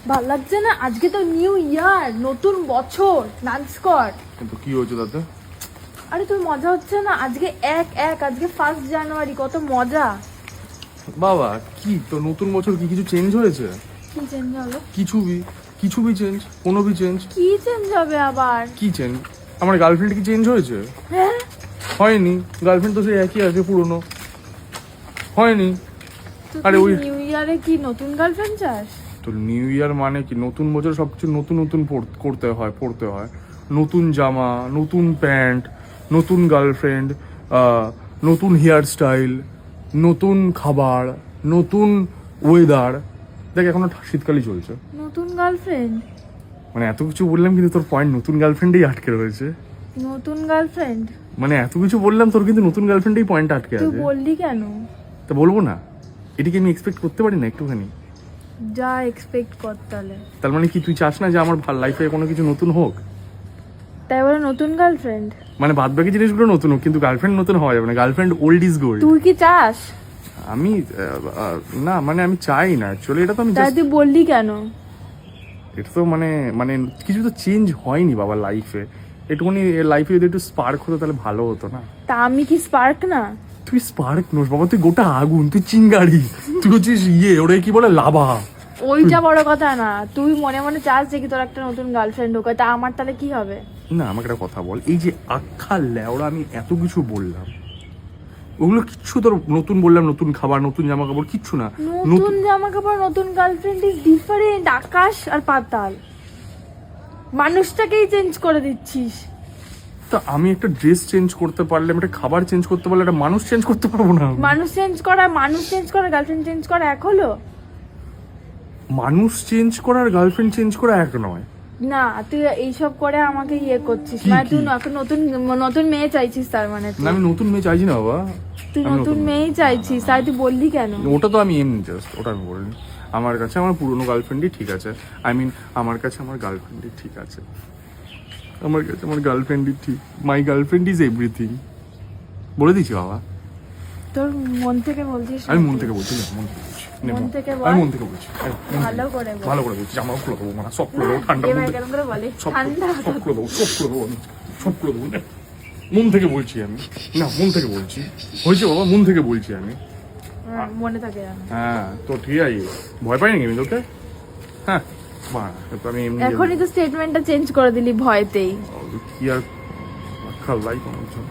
ভাল লাগছে না? আজকে তো নিউ ইয়ার, নতুন বছর, ডান্স কর। কিন্তু কি হয়েছে তাতে? আরে তোর মজা হচ্ছে না? আজকে আজকে 1 জানুয়ারি, কত মজা। বাবা কি তো নতুন বছর কি কিছু চেঞ্জ হয়েছে? কি চেঞ্জ হবে? কিছু বি চেঞ্জ, কোনো বি চেঞ্জ। কি চেঞ্জ হবে আবার? কি চেঞ্জ? আমার গার্লফ্রেন্ড কি চেঞ্জ হয়েছে? হ্যাঁ, হয়নি, গার্লফ্রেন্ড তো সেই একই আছে, পুরনো। হয়নি। তো আরে তুই ওই নিউ ইয়ারে কি নতুন গার্লফ্রেন্ড চাস? তো নিউ ইয়ার মানে কি? নতুন বছর সবকিছু নতুন নতুন করতে হয়, পড়তে হয়। নতুন জামা, নতুন প্যান্ট, নতুন গার্লফ্রেন্ড, নতুন হেয়ার স্টাইল, নতুন খাবার, নতুন ওয়েদার। দেখ এখন শীতকালই চলছে। নতুন গার্লফ্রেন্ড? মানে এত কিছু বললাম কিন্তু তোর পয়েন্ট নতুন গার্লফ্রেন্ডেই আটকে রয়েছে। নতুন গার্লফ্রেন্ড? মানে এত কিছু বললাম তোর কিন্তু নতুন গার্লফ্রেন্ডেই পয়েন্ট আটকে তুই আছে। বললি কেন? তা বলবো না? এটিকে আমি এক্সপেক্ট করতে পারি না একটুখানি? যা এক্সপেক্ট কর তাহলে। তার মানে কি তুই চাস না যে আমার লাইফে কোনো কিছু নতুন হোক? তাই বলে নতুন গার্লফ্রেন্ড? মানে বাদ বাকি জিনিসগুলো নতুন হোক, কিন্তু গার্লফ্রেন্ড নতুন হওয়া যাবে না। Girlfriend old is gold. তুই কি চাস? আমি না, মানে আমি চাই না অ্যাকচুয়ালি। এটা তো আমি তাই just- তুই বললি কেন? এটা তো মানে মানে কিছু তো চেঞ্জ হয়নি বাবা লাইফে। একটুখানি লাইফে যদি একটু স্পার্ক হতো তাহলে ভালো হতো না? তা আমি কি স্পার্ক না? তুই স্পার্ক নোস বাবা, তুই গোটা আগুন, তুই চিঙ্গারি, তুই হচ্ছিস ওরে কি বলে লাভা। ওইটা বড় কথা না, তুই মনে মনে চাস যে কি তোর একটা নতুন গার্লফ্রেন্ড হোক, তা আমার তাহলে কি হবে? না আমাকে একটা কথা বল, এই যে আখ্যা ল্যাওড়া আমি এত কিছু বললাম, ওগুলো কিচ্ছু তোর নতুন বললাম, নতুন খাবার, নতুন জামা কাপড়, কিচ্ছু না। নতুন জামা কাপড়, নতুন গার্লফ্রেন্ড ইজ ডিফারেন্ট, আকাশ আর পাতাল। মানুষটাকেই চেঞ্জ করে দিচ্ছিস। তা আমি একটা ড্রেস চেঞ্জ করতে পারলে, একটা খাবার চেঞ্জ করতে পারলে, একটা মানুষ চেঞ্জ করতে পারবো না? মানুষ চেঞ্জ করা গার্লফ্রেন্ড চেঞ্জ করা এক হলো? মানুষ চেঞ্জ করা আর গার্লফ্রেন্ড চেঞ্জ করা এক নয়। না, তুই এইসব করে আমাকে ইয়ে করছিস, কি, মানে তুই কি? নতুন নতুন মেয়ে চাইছিস, তার মানে না আমি নতুন মেয়ে চাইছি না বাবা। তুই আমি নতুন মেয়েই চাইছিস, তাই তুই বললি কেন? ওটা তো আমি এমনি জাস্ট ওটা আমি বলিনি। আমার কাছে আমার পুরনো গার্লফ্রেন্ডই ঠিক আছে। আই মিন আমার কাছে আমার গার্লফ্রেন্ডই ঠিক আছে। আমার কাছে আমার গার্লফ্রেন্ডই ঠিক। My girlfriend is everything. বলে দিচ্ছি বাবা। তোর মন থেকে বলছিস? আমি মন থেকে বলছি, না মন থেকে বলছি, নে, মন থেকে বল। আমি মন থেকে বলছি। ভালো করে বল। ভালো করে বলছি, জামাও খুলে দেবো, মানে সব খুলে দেবো, ঠান্ডার এবার মধ্যে কেমন করে বলে? সব ঠান্ডা সব খুলে দেবো, সব খুলে দেবো, সব খুলে দেবো। নে, মন থেকে বলছি আমি, না মন থেকে বলছি। হয়েছে বাবা, মন থেকে বলছি আমি। মনে থাকে জানো। হ্যাঁ তো ঠিক আছে, ভয় পাই নাকি আমি তোকে? হ্যাঁ আমি এমনি এখনই তো স্টেটমেন্টটা চেঞ্জ করে দিলি ভয়তেই। কি আর লাইফ আমার জন্য।